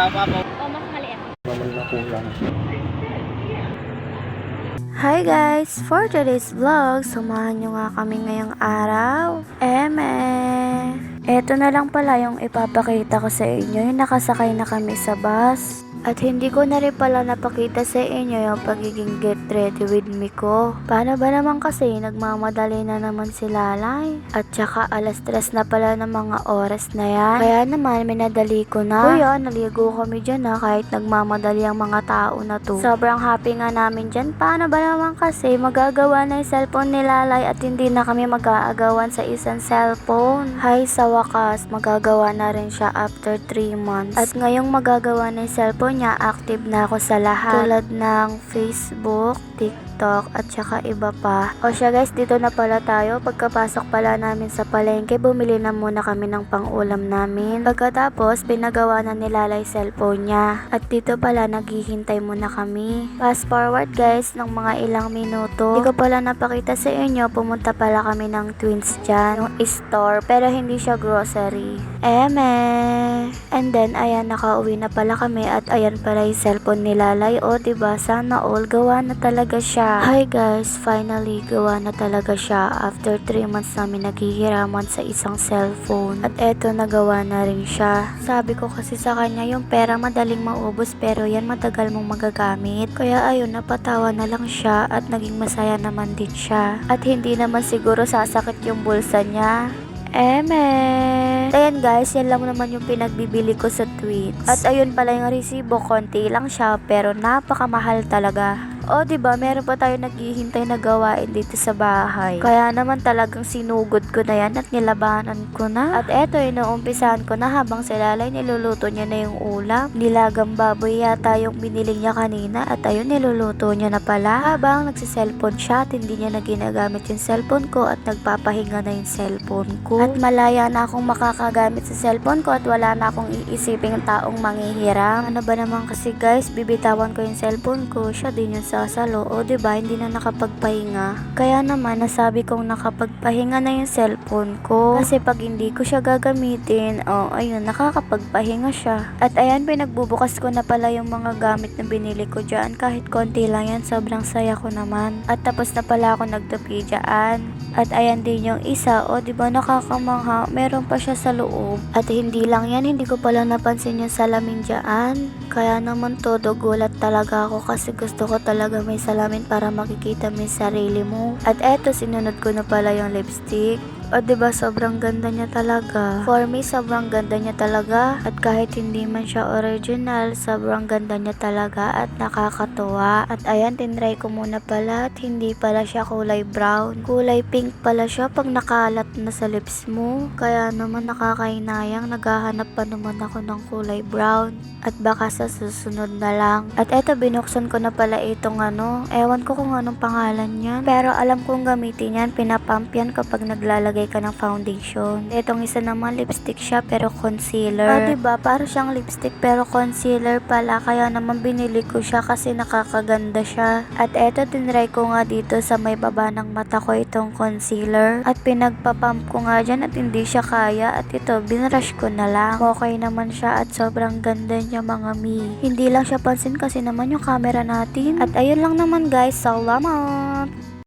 O, mas maliit. naman na kulang. Hi guys! For today's vlog, samahan nyo nga kami ngayong araw. Eto na lang pala yung ipapakita ko sa inyo, yung nakasakay na kami sa bus. At hindi ko na rin pala napakita sa inyo yung pagiging get ready with me ko. Paano ba naman kasi nagmamadali na naman si Lalay? At saka alas 3 na pala ng mga oras na yan. Kaya naman minadali ko na. Kuya, naligo kami dyan kahit nagmamadali ang mga tao na to. Sobrang happy nga namin dyan. Paano ba naman kasi magagawa na yung cellphone ni Lalay at hindi na kami mag-aagawan sa isang cellphone. Hay, sa wakas, magagawa na rin siya after 3 months. At ngayong magagawa na yung cellphone niya, active na ako sa lahat. Tulad ng Facebook, TikTok, at saka iba pa. O siya guys, dito na pala tayo. Pagkapasok pala namin sa palengke, bumili na muna kami ng pang-ulam namin. Pagkatapos, pinagawa na ni Lalay cellphone niya. At dito pala, naghihintay muna kami. Fast forward guys, ng mga ilang minuto. Hindi ko pala napakita sa inyo, pumunta pala kami ng Twins dyan, yung store. Pero hindi siya grocery. And then, ayan, nakauwi na pala kami at ayan pala yung cellphone ni Lalay. O, diba? Sana all, gawa na talaga siya. Hi guys, finally, gawa na talaga siya. After 3 months namin naghihiraman sa isang cellphone. At eto, nagawa na rin siya. Sabi ko kasi sa kanya, yung pera madaling maubos pero yan matagal mong magagamit. Kaya ayun, napatawa na lang siya at naging masaya naman din siya. At hindi naman siguro sasakit yung bulsa niya. Ayan guys, yan lang naman yung pinagbibili ko sa Tweets. At ayun pala yung resibo, konti lang siya pero napakamahal talaga. O diba, meron pa tayo naghihintay na gawain dito sa bahay. Kaya naman talagang sinugod ko na yan at nilabanan ko na. At eto, inuumpisahan ko na habang si Lalay niluluto niya na yung ulam. Nilagang baboy yata yung binili niya kanina at ayun, niluluto niya na pala. Habang nagsiselfone siya at hindi niya na ginagamit yung cellphone ko at nagpapahinga na yung cellphone ko. At malaya na akong makakagamit sa cellphone ko at wala na akong iisiping taong manghihiram. Ano ba naman kasi guys, bibitawan ko yung cellphone ko, siya din yung sasalo. O diba, hindi na nakapagpahinga. Kaya naman, nasabi kong nakapagpahinga na yung cellphone ko. Kasi pag hindi ko siya gagamitin, ayun, nakakapagpahinga siya. At ayan, pinagbubukas ko na pala yung mga gamit na binili ko dyan. Kahit konti lang yan, sobrang saya ko naman. At tapos na pala ako nagtupi dyan. At ayan din yung isa, o diba, nakakamangha, meron pa siya sa loob. At hindi lang yan, hindi ko pala napansin yung salamin dyan. Kaya naman todo gulat talaga ako kasi gusto ko talaga may salamin para makikita mo yung sarili mo. At eto, sinunod ko na pala yung lipstick. O diba, sobrang ganda niya talaga. For me, sobrang ganda niya talaga. At kahit hindi man siya original, sobrang ganda niya talaga at nakakatuwa. At ayan, tinry ko muna pala at hindi pala siya kulay brown. Kulay pink pala siya pag nakalat na sa lips mo. Kaya naman nakakainayang, naghahanap pa naman ako ng kulay brown. At baka sa susunod na lang. At eto, binuksan ko na pala itong ewan ko kung anong pangalan yan. Pero alam kong gamitin yan, pinapump yan kapag naglalagay ka ng foundation. Itong isa naman, lipstick siya pero concealer. Diba, para siyang lipstick pero concealer pala. Kaya naman binili ko siya kasi nakakaganda siya. At eto, tinry ko nga dito sa may baba ng mata ko itong concealer. At pinagpapump ko nga dyan at hindi siya kaya. At ito, binrush ko na lang. Okay naman siya at sobrang ganda niya mga mi. Hindi lang siya pansin kasi naman yung camera natin. At ayun lang naman guys, salamat!